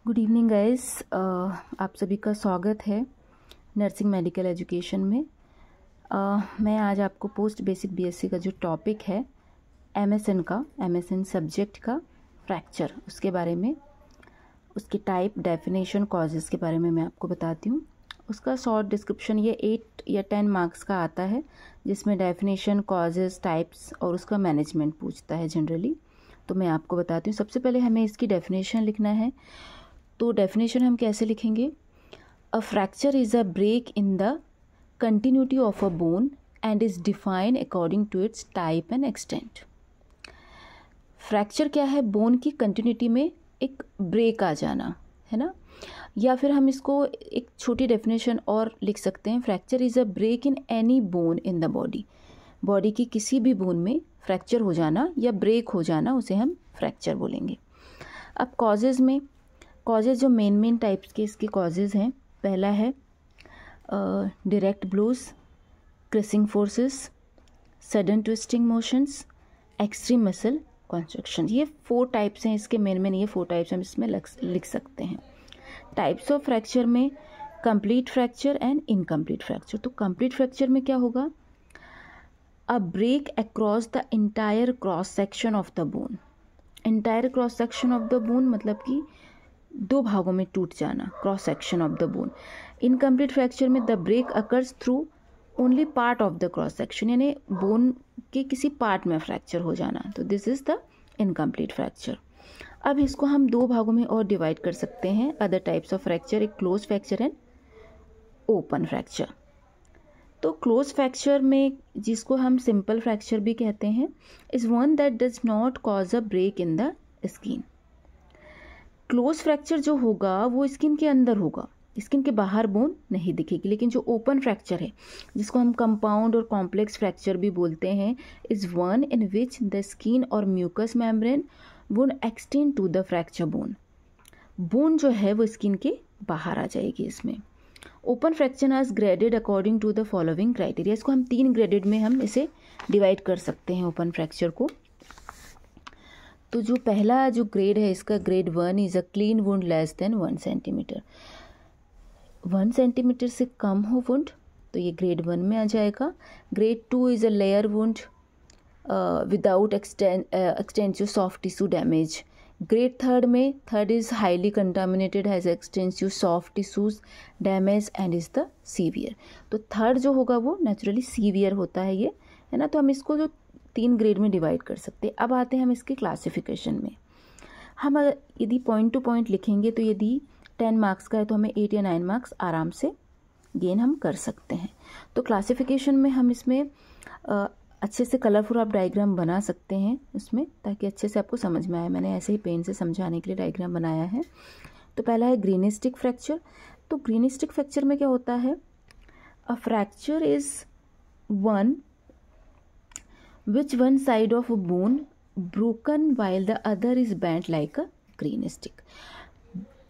Good evening guys, आप सभी का स्वागत है नर्सिंग मेडिकल एजुकेशन में। मैं आज आपको पोस्ट बेसिक बीएससी का जो टॉपिक है एमएसएन सब्जेक्ट का फ्रैक्चर, उसके बारे में, उसकी टाइप, डेफिनेशन, कॉजेज़ के बारे में मैं आपको बताती हूँ। उसका शॉर्ट डिस्क्रिप्शन ये 8 या 10 मार्क्स का आता है, जिसमें डेफिनेशन, कॉजेज़, टाइप्स और उसका मैनेजमेंट पूछता है जनरली। तो मैं आपको बताती हूँ। सबसे पहले हमें इसकी डेफिनेशन लिखना है। तो डेफिनेशन हम कैसे लिखेंगे? A fracture is a break in the continuity of a bone and is defined according to its type and extent. Fracture क्या है? बोन की कंटिन्यूटी में एक ब्रेक आ जाना, है ना। या फिर हम इसको एक छोटी डेफिनेशन और लिख सकते हैं, fracture is a break in any bone in the body. Body की किसी भी बोन में फ्रैक्चर हो जाना या ब्रेक हो जाना, उसे हम फ्रैक्चर बोलेंगे। अब कॉजेज़ में, कॉजेज़ जो मेन टाइप्स के इसके कॉजेज़ हैं, पहला है direct blows, crushing forces, sudden twisting motions, extreme muscle contraction. ये 4 टाइप्स हैं इसके, मेन ये 4 टाइप्स हम इसमें लिख सकते हैं। टाइप्स ऑफ फ्रैक्चर में complete fracture and incomplete fracture. तो कंप्लीट फ्रैक्चर में क्या होगा? A break across the entire cross section of the bone. Entire cross section of the bone मतलब कि 2 भागों में टूट जाना, cross section of the bone. Incomplete fracture में the break occurs through only part of the cross section, यानी bone के किसी पार्ट में फ्रैक्चर हो जाना। तो this is the incomplete fracture. अब इसको हम 2 भागों में और डिवाइड कर सकते हैं, अदर टाइप्स ऑफ फ्रैक्चर, एक close fracture and open fracture. तो क्लोज फ्रैक्चर में, जिसको हम सिंपल फ्रैक्चर भी कहते हैं, is one that does not cause a break in the skin. Close fracture जो होगा वो स्किन के अंदर होगा, स्किन के बाहर बोन नहीं दिखेगी। लेकिन जो ओपन फ्रैक्चर है, जिसको हम कंपाउंड और कॉम्प्लेक्स फ्रैक्चर भी बोलते हैं, is one in which the skin और mucous membrane would extend to the fracture bone. Bone जो है वो स्किन के बाहर आ जाएगी इसमें। Open fracture is graded according to the following criteria. इसको हम 3 ग्रेडेड में हम इसे डिवाइड कर सकते हैं ओपन फ्रैक्चर को। तो जो पहला जो ग्रेड है इसका, grade 1 is a clean wound less than 1 centimetre. 1 centimetre से कम हो वुंड तो ये ग्रेड 1 में आ जाएगा। Grade 2 is a layer wound without extensive soft tissue damage. Grade 3 में, third is highly contaminated, has extensive soft tissues damage and is the severe. तो third जो होगा वो नेचुरली सीवियर होता है ये, है ना। तो हम इसको जो 3 ग्रेड में डिवाइड कर सकते हैं। अब आते हैं हम इसके क्लासिफिकेशन में। हम अगर यदि पॉइंट टू पॉइंट लिखेंगे तो यदि 10 मार्क्स का है तो हमें 8 या 9 मार्क्स आराम से गेन हम कर सकते हैं। तो क्लासिफिकेशन में हम इसमें अच्छे से कलरफुल आप डायग्राम बना सकते हैं उसमें, ताकि अच्छे से आपको समझ में आए। मैंने ऐसे ही पेन से समझाने के लिए डायग्राम बनाया है। तो पहला है ग्रीनिस्टिक फ्रैक्चर। तो ग्रीनिस्टिक फ्रैक्चर में क्या होता है? A fracture is one which one side of a bone broken while the other is bent like a green stick।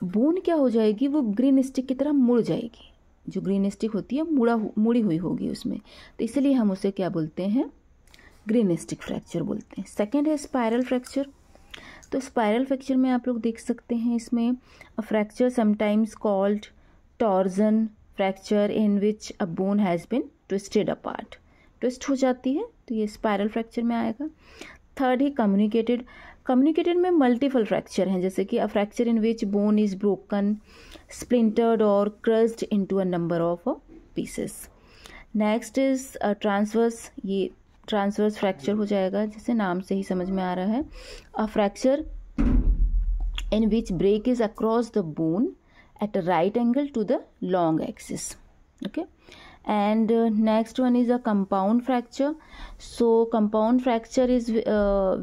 Bone क्या हो जाएगी? वो ग्रीन स्टिक की तरह मुड़ जाएगी। जो ग्रीन स्टिक होती है मुड़ी हुई होगी उसमें, तो इसलिए हम उसे क्या बोलते हैं? ग्रीन स्टिक फ्रैक्चर बोलते हैं। सेकेंड है स्पायरल फ्रैक्चर। तो स्पायरल फ्रैक्चर में आप लोग देख सकते हैं इसमें a fracture sometimes called torsion fracture in which a bone has been twisted apart. Twist हो जाती है तो ये स्पायरल फ्रैक्चर में आएगा। Third he communicated. कम्युनिकेटेड में मल्टीपल फ्रैक्चर हैं, जैसे कि a fracture in which bone is broken, splintered और crushed into a number of pieces. Next is transverse. ये ट्रांसवर्स फ्रैक्चर हो जाएगा, जैसे नाम से ही समझ में आ रहा है। A fracture in which break is across the bone at a right angle to the long axis. Okay. And next one is a compound fracture. So compound fracture is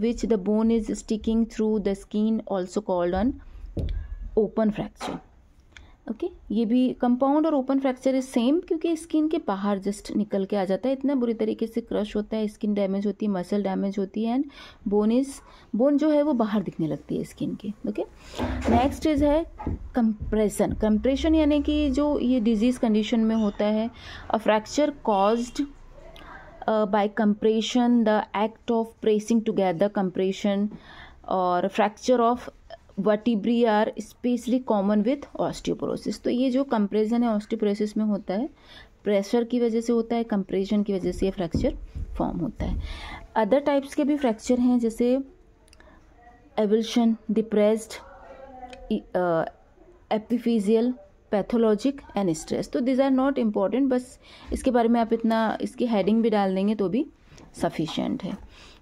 which the bone is sticking through the skin, also called an open fracture. Okay ये भी compound और open fracture is same, क्योंकि skin के बाहर just निकल के आ जाता है, इतना बुरी तरीके से क्रश होता है, स्किन डैमेज होती है, मसल डैमेज होती है, एंड बोन जो है वो बाहर दिखने लगती है स्किन के। ओके। नेक्स्ट इज है कंप्रेशन। कंप्रेशन यानी कि जो ये डिजीज कंडीशन में होता है, a fracture caused by compression, the act of pressing together compression, और fracture of vertebrae are especially common with osteoporosis. तो ये जो कंप्रेशन है ऑस्टियोपोरोसिस में होता है, प्रेशर की वजह से होता है, कंप्रेशन की वजह से ये फ्रैक्चर फॉर्म होता है। अदर टाइप्स के भी फ्रैक्चर हैं जैसे avulsion, depressed, epiphyseal, pathologic and stress. तो दिस आर नॉट इम्पॉर्टेंट, बस इसके बारे में आप इतना इसकी हेडिंग भी डाल देंगे तो भी सफिशिएंट है,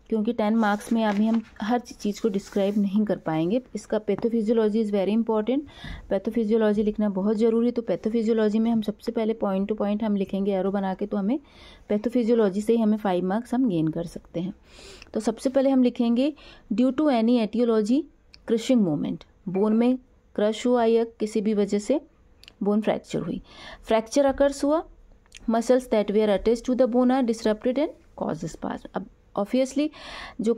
क्योंकि 10 मार्क्स में अभी हम हर चीज़ को डिस्क्राइब नहीं कर पाएंगे। इसका pathophysiology is very important, pathophysiology लिखना बहुत ज़रूरी। तो पैथोफिजियोलॉजी में हम सबसे पहले पॉइंट टू पॉइंट हम लिखेंगे एरो बना के, तो हमें पैथोफिजियोलॉजी से ही हमें 5 मार्क्स हम गेन कर सकते हैं। तो सबसे पहले हम लिखेंगे due to any etiology crushing movement, bone में क्रश हुआ या किसी भी वजह से बोन फ्रैक्चर हुई। फ्रैक्चर अकर्स हुआ, muscles that were attached to the bone are disrupted and cause spasm. अब ऑब्वियसली जो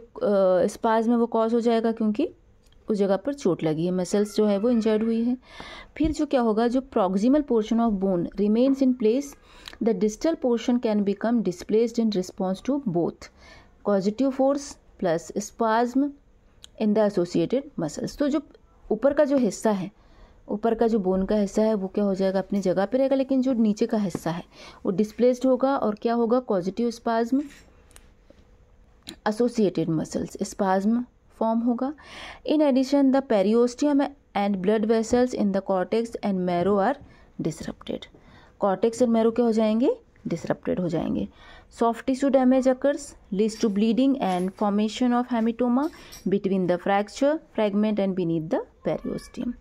स्पाज्म है वो कॉज हो जाएगा क्योंकि उस जगह पर चोट लगी है, मसल्स जो है वो इंजर्ड हुई है। फिर जो क्या होगा, जो proximal portion of bone remains in place, the distal portion can become displaced in response to both causative force plus spasm in the associated muscles. तो जो ऊपर का जो हिस्सा है, ऊपर का जो बोन का हिस्सा है वो क्या हो जाएगा, अपनी जगह पे रहेगा, लेकिन जो नीचे का हिस्सा है वो डिस्प्लेस्ड होगा और क्या होगा, positive spasm, associated muscles, spasm form होगा। In addition the periosteum and blood vessels in the cortex and marrow are disrupted. Cortex and marrow क्या हो जाएंगे, डिसरप्टेड हो जाएंगे। Soft tissue damage occurs, leads to bleeding and formation of haematoma between the fracture fragment and beneath the periosteum.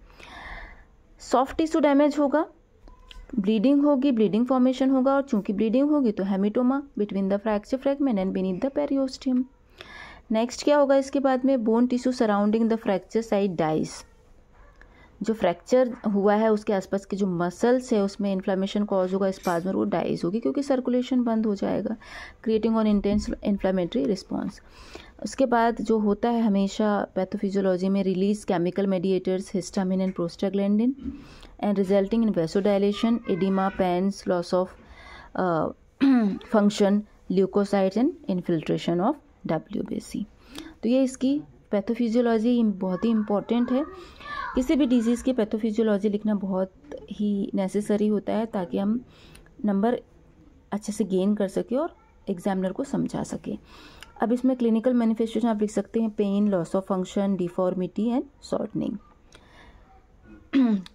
Soft tissue damage होगा, bleeding होगी, bleeding formation होगा, और चूंकि ब्लीडिंग होगी तो haematoma between the fracture fragment and beneath the periosteum. Next क्या होगा इसके बाद में, bone tissue surrounding the fracture site dies. जो फ्रैक्चर हुआ है उसके आसपास के जो मसल्स है उसमें इन्फ्लेमेशन कॉज होगा, स्पाज्म, वो डाइज होगी क्योंकि सर्कुलेशन बंद हो जाएगा, creating on intense inflammatory response. उसके बाद जो होता है हमेशा पैथोफिजियोलॉजी में, release chemical mediators histamine and prostaglandin and resulting in vasodilation, edema, pains, loss of function, leukocytes and infiltration of WBC। तो ये इसकी पैथोफिजियोलॉजी बहुत ही इम्पॉर्टेंट है। किसी भी डिजीज़ की पैथोफिजियोलॉजी लिखना बहुत ही नेसेसरी होता है ताकि हम नंबर अच्छे से गेन कर सकें और एग्जामिनर को समझा सकें। अब इसमें क्लिनिकल मैनिफेस्टेशन आप लिख सकते हैं, pain, loss of function, deformity and shortening,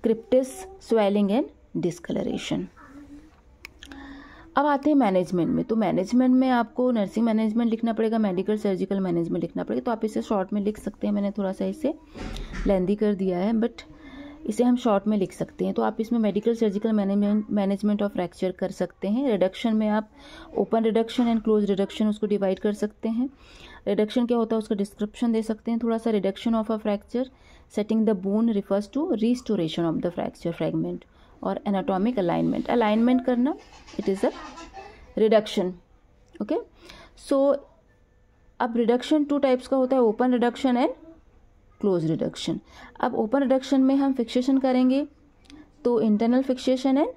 crepitus, swelling and discolouration. अब आते हैं मैनेजमेंट में। तो मैनेजमेंट में आपको नर्सिंग मैनेजमेंट लिखना पड़ेगा, मेडिकल सर्जिकल मैनेजमेंट लिखना पड़ेगा। तो आप इसे शॉर्ट में लिख सकते हैं, मैंने थोड़ा सा इसे लेंदी कर दिया है बट इसे हम शॉर्ट में लिख सकते हैं। तो आप इसमें medical surgical management of fracture कर सकते हैं। रिडक्शन में आप open reduction and close reduction उसको डिवाइड कर सकते हैं। रिडक्शन क्या होता है उसका डिस्क्रिप्शन दे सकते हैं थोड़ा सा। Reduction of a fracture setting the bone refers to restoration of the fracture fragment और एनाटॉमिक अलाइनमेंट, अलाइनमेंट करना, it is a reduction. Okay, so अब रिडक्शन 2 टाइप्स का होता है, open reduction and close reduction. अब ओपन रिडक्शन में हम fixation करेंगे तो internal fixation and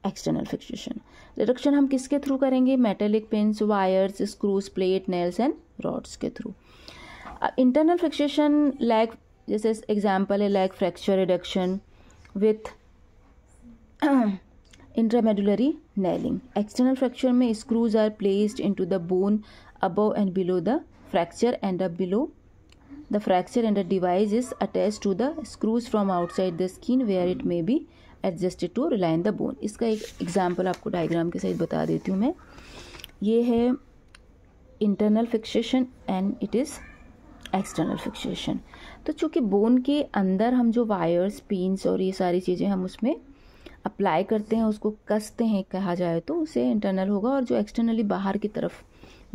external fixation. Reduction हम किसके थ्रू करेंगे, metallic pins, wires, screws, plate, nails and rods के थ्रू। इंटरनल फिक्सेशन लैग, जैसे एग्जाम्पल है lag fracture reduction with intramedullary nailing. External fracture में screws are placed into the bone above and below the fracture and up below the fracture and a device is attached to the screws from outside the skin where it may be adjusted to reline the bone. इसका एक example आपको diagram के साथ बता देती हूँ मैं। ये है internal fixation and it is external fixation. तो चूँकि बोन के अंदर हम जो वायर्स, पिन्स और ये सारी चीज़ें हम उसमें अप्लाई करते हैं, उसको कसते हैं कहा जाए तो उसे इंटरनल होगा, और जो एक्सटर्नली बाहर की तरफ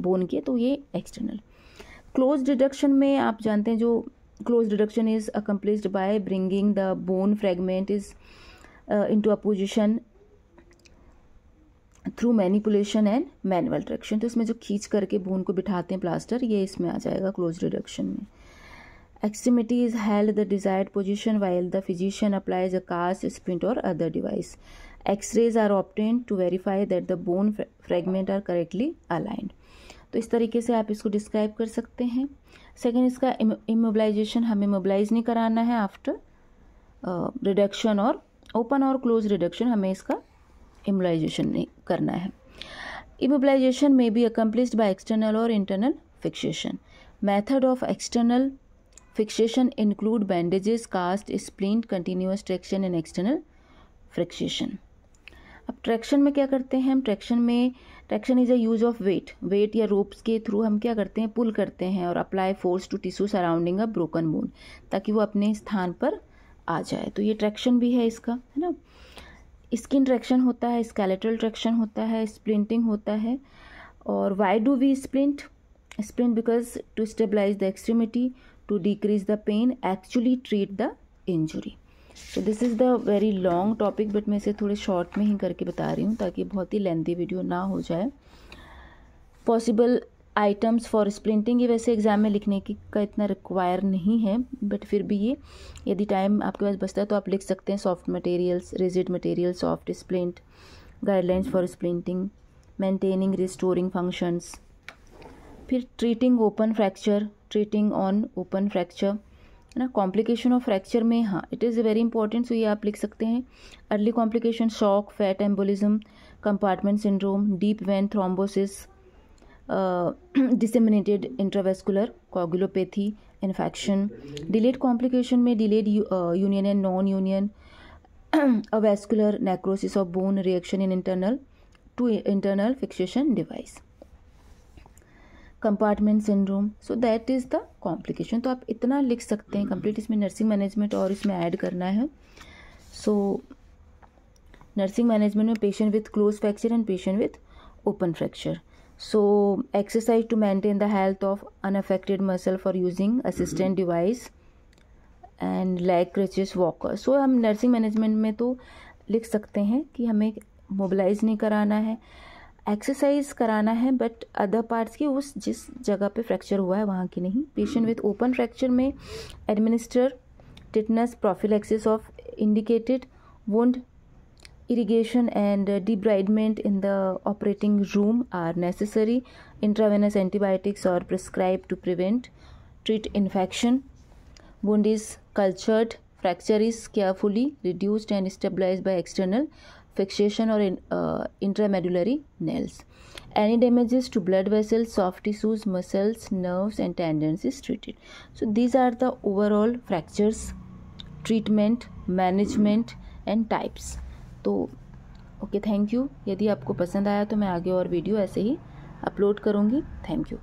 बोन की तो ये एक्सटर्नल। क्लोज रिडक्शन में आप जानते हैं जो close reduction is accomplished by bringing the bone fragment is into a position through manipulation and manual traction. तो इसमें जो खींच करके बोन को बिठाते हैं प्लास्टर, ये इसमें आ जाएगा क्लोज रिडक्शन में। Extremity is held the desired position while the physician applies a cast, splint or other device. X-rays are obtained to verify that the bone fragments are correctly aligned. तो इस तरीके से आप इसको डिस्क्राइब कर सकते हैं। सेकेंड इसका इमोबिलाइजेशन, हमें मोबिलाइज नहीं कराना है आफ्टर रिडक्शन, और ओपन और क्लोज रिडक्शन हमें इसका इमोबिलाइजेशन नहीं करना है. Immobilisation may be accomplished by external or internal fixation. Method of external fixation include bandages, cast, splint, continuous traction and external fixation. अब ट्रैक्शन में क्या करते हैं हम? Traction is a use of weight या रोप्स के थ्रू हम क्या करते हैं? पुल करते हैं और apply force to tissue surrounding a broken bone, ताकि वो अपने स्थान पर आ जाए. तो ये ट्रैक्शन भी है इसका, है ना. स्किन ट्रैक्शन होता है, स्केलेटल ट्रैक्शन होता है, स्प्लिंटिंग होता है. और why do we splint because to stabilise the extremity, to decrease the pain, actually treat the injury. So this is the very long topic, but मैं इसे थोड़े शॉर्ट में ही करके बता रही हूँ ताकि बहुत ही लेंथी वीडियो ना हो जाए. पॉसिबल आइटम्स फॉर स्प्लिंटिंग, ये वैसे एग्जाम में लिखने की का इतना रिक्वायर नहीं है, बट फिर भी ये यदि टाइम आपके पास बचता है तो आप लिख सकते हैं. Soft materials, rigid material, soft splint, guidelines for splinting, maintaining restoring functions. फिर treating open fracture, treating on open fracture, है ना. कॉम्प्लिकेशन ऑफ फ्रैक्चर में, हाँ, it is very important, so ये आप लिख सकते हैं. Early complication, shock, fat embolism, compartment syndrome, deep vein thrombosis, disseminated intravascular coagulopathy, infection. Delayed complication में delayed union and non-union, avascular necrosis of bone, reaction in internal fixation device, compartment syndrome. So that is the complication. तो आप इतना लिख सकते हैं. Complete इसमें nursing management और इसमें ऐड करना है. सो नर्सिंग मैनेजमेंट में patient with close fracture and patient with open fracture. So exercise to maintain the health of unaffected muscle for using assistant device and leg crutches, walker. So हम nursing management में तो लिख सकते हैं कि हमें mobilise नहीं कराना है, एक्सरसाइज कराना है, बट अदर पार्ट्स की उस जिस जगह पे फ्रैक्चर हुआ है वहाँ की नहीं. पेशेंट विथ ओपन फ्रैक्चर में administer tetanus prophylaxis of indicated wound, irrigation and debridement in the operating room are necessary. Intravenous antibiotics are prescribed to treat infection. Wound is cultured. Fracture is carefully reduced and stabilized by external fixation or intramedullary nails. Any damages to blood vessels, soft tissues, muscles, nerves and tendons is treated. So these are the overall fractures, treatment, management and types. तो okay, thank you. यदि आपको पसंद आया तो मैं आगे और video ऐसे ही अपलोड करूँगी. Thank you.